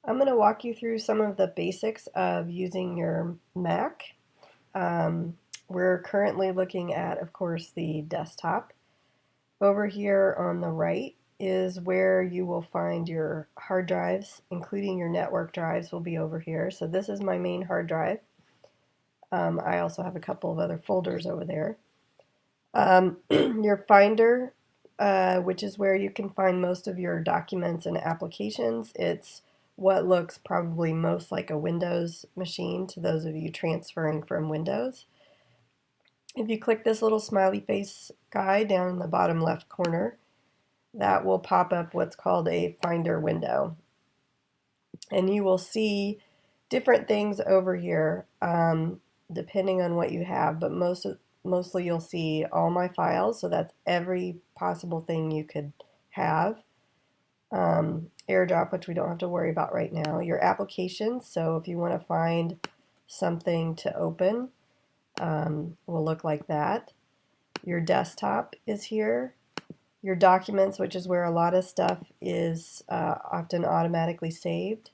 I'm going to walk you through some of the basics of using your Mac. Um, we're currently looking at, of course, the desktop. Over here on the right is where you will find your hard drives, including your network drives will be over here. So this is my main hard drive. I also have a couple of other folders over there. Your Finder, which is where you can find most of your documents and applications. It's what looks probably most like a Windows machine to those of you transferring from Windows. If you click this little smiley face guy down in the bottom left corner, that will pop up what's called a Finder window. And you will see different things over here depending on what you have, but mostly you'll see all my files, so that's every possible thing you could have. AirDrop, which we don't have to worry about right now. Your applications, so if you want to find something to open, will look like that. Your desktop is here. Your documents, which is where a lot of stuff is often automatically saved.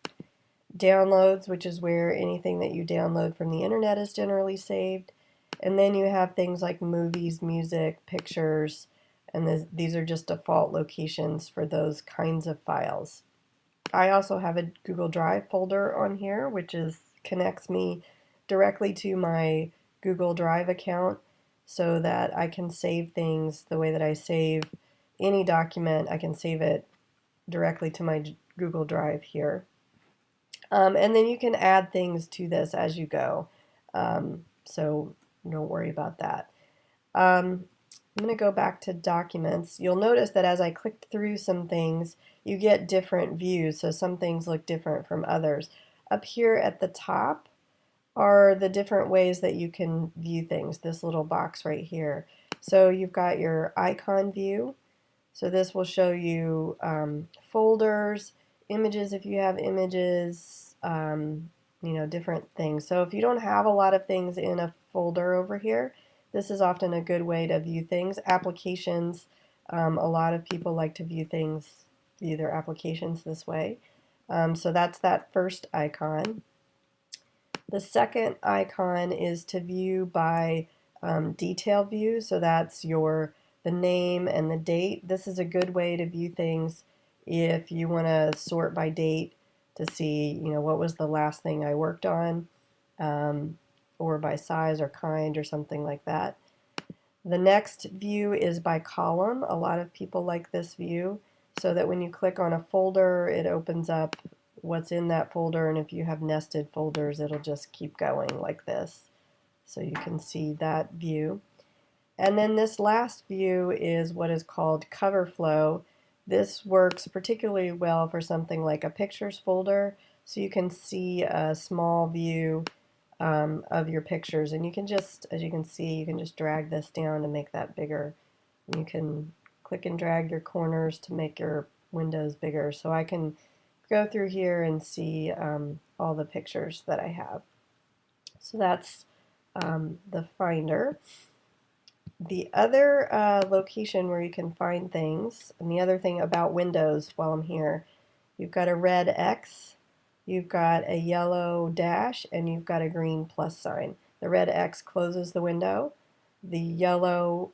Downloads, which is where anything that you download from the internet is generally saved. And then you have things like movies, music, pictures, and these are just default locations for those kinds of files. I also have a Google Drive folder on here, which connects me directly to my Google Drive account so that I can save things the way that I save any document. I can save it directly to my Google Drive here. And then you can add things to this as you go. So don't worry about that. I'm going to go back to documents. You'll notice that as I clicked through some things, you get different views. So some things look different from others. Up here at the top are the different ways that you can view things, this little box right here. So you've got your icon view. So this will show you folders, images if you have images, different things. So if you don't have a lot of things in a folder over here, this is often a good way to view things. Applications, a lot of people like to view their applications this way. So that's that first icon. The second icon is to view by detail view. So that's the name and the date. This is a good way to view things if you want to sort by date to see, what was the last thing I worked on, or by size or kind or something like that. The next view is by column. A lot of people like this view so that when you click on a folder, it opens up what's in that folder, and if you have nested folders, it'll just keep going like this. So you can see that view. And then this last view is what is called Coverflow. This works particularly well for something like a pictures folder, so you can see a small view of your pictures, and you can just, as you can see, you can just drag this down to make that bigger. And you can click and drag your corners to make your windows bigger. So I can go through here and see all the pictures that I have. So that's the Finder. The other location where you can find things, and the other thing about Windows while I'm here, you've got a red X, you've got a yellow dash, and you've got a green plus sign. The red X closes the window. The yellow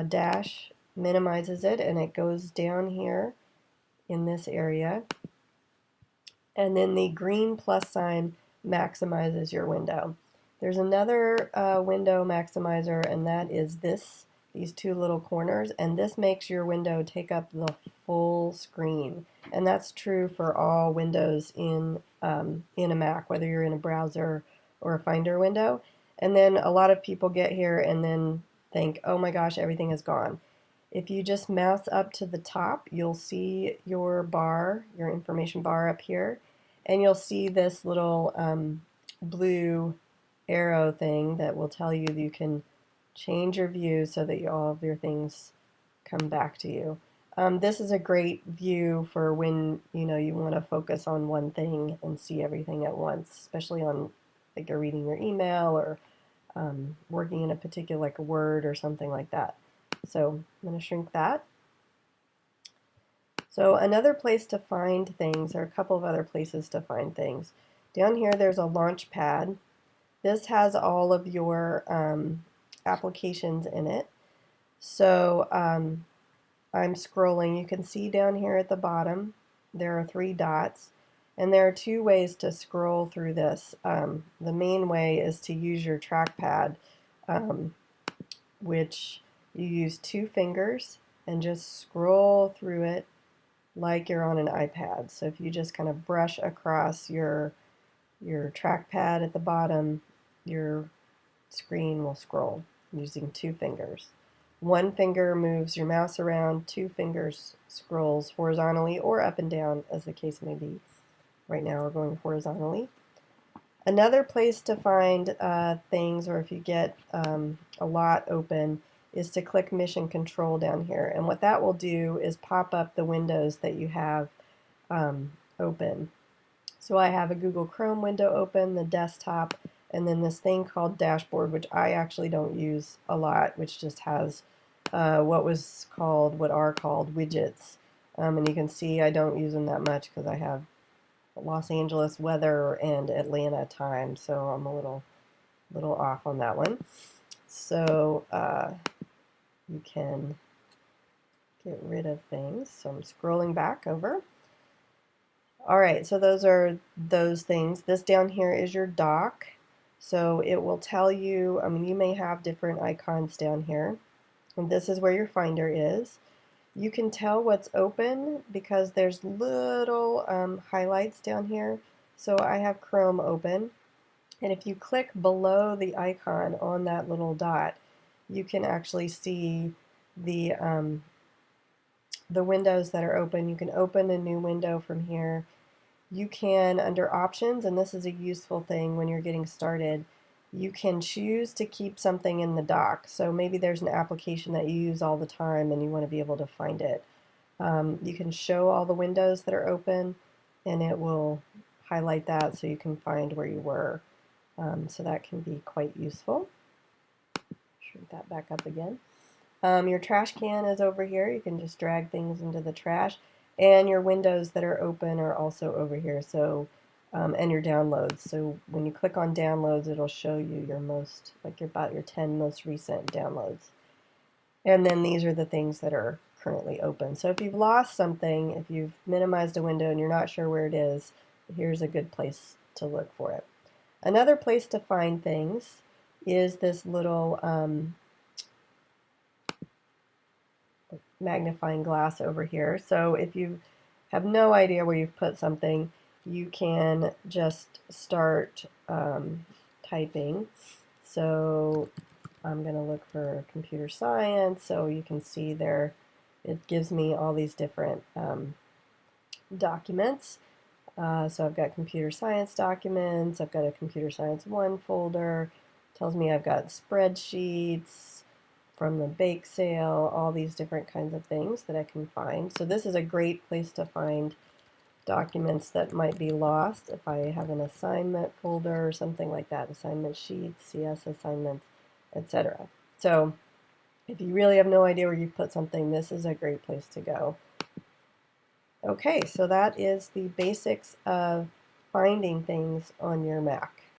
dash minimizes it, and it goes down here in this area. And then the green plus sign maximizes your window. There's another window maximizer, and that is these two little corners, and this makes your window take up the full screen. And that's true for all windows in a Mac, whether you're in a browser or a Finder window. And then a lot of people get here and then think, oh my gosh, everything is gone. If you just mouse up to the top, you'll see your bar, your information bar up here, and you'll see this little blue arrow thing that will tell you that you can change your view so that all of your things come back to you. This is a great view for when you want to focus on one thing and see everything at once, especially on like you're reading your email or working in a particular like a Word or something like that. So I'm going to shrink that. So another place to find things, or a couple of other places to find things. Down here there's a launch pad. This has all of your applications in it. So I'm scrolling. You can see down here at the bottom there are 3 dots, and there are 2 ways to scroll through this. The main way is to use your trackpad, which you use 2 fingers and just scroll through it like you're on an iPad. So if you just kind of brush across your trackpad at the bottom, your screen will scroll using 2 fingers. 1 finger moves your mouse around, 2 fingers scrolls horizontally or up and down, as the case may be. Right now we're going horizontally. Another place to find things, or if you get a lot open, is to click Mission Control down here. And what that will do is pop up the windows that you have open. So I have a Google Chrome window open, the desktop, and then this thing called Dashboard, which I actually don't use a lot, which just has what are called widgets. And you can see I don't use them that much because I have Los Angeles weather and Atlanta time, so I'm a little off on that one. So you can get rid of things. So I'm scrolling back over. All right, so those are those things. This down here is your dock. So it will tell you, I mean, you may have different icons down here. And this is where your finder is. You can tell what's open because there's little highlights down here. So I have Chrome open. And if you click below the icon on that little dot, you can actually see the windows that are open. You can open a new window from here. You can, under options, and this is a useful thing when you're getting started, you can choose to keep something in the dock. So maybe there's an application that you use all the time and you want to be able to find it. You can show all the windows that are open, and it will highlight that so you can find where you were. So that can be quite useful. Shrink that back up again. Your trash can is over here. You can just drag things into the trash. And your windows that are open are also over here. So, and your downloads. So when you click on downloads, it'll show you your most, like about your 10 most recent downloads. And then these are the things that are currently open. So if you've lost something, if you've minimized a window and you're not sure where it is, here's a good place to look for it. Another place to find things is this little magnifying glass over here. So if you have no idea where you've put something, you can just start typing. So I'm going to look for computer science. So you can see there, it gives me all these different documents. So I've got computer science documents, I've got a computer science 1 folder, tells me I've got spreadsheets from the bake sale, all these different kinds of things that I can find. So this is a great place to find documents that might be lost. If I have an assignment folder or something like that, assignment sheets, CS assignments, etc. So if you really have no idea where you put something, this is a great place to go. Okay, so that is the basics of finding things on your Mac.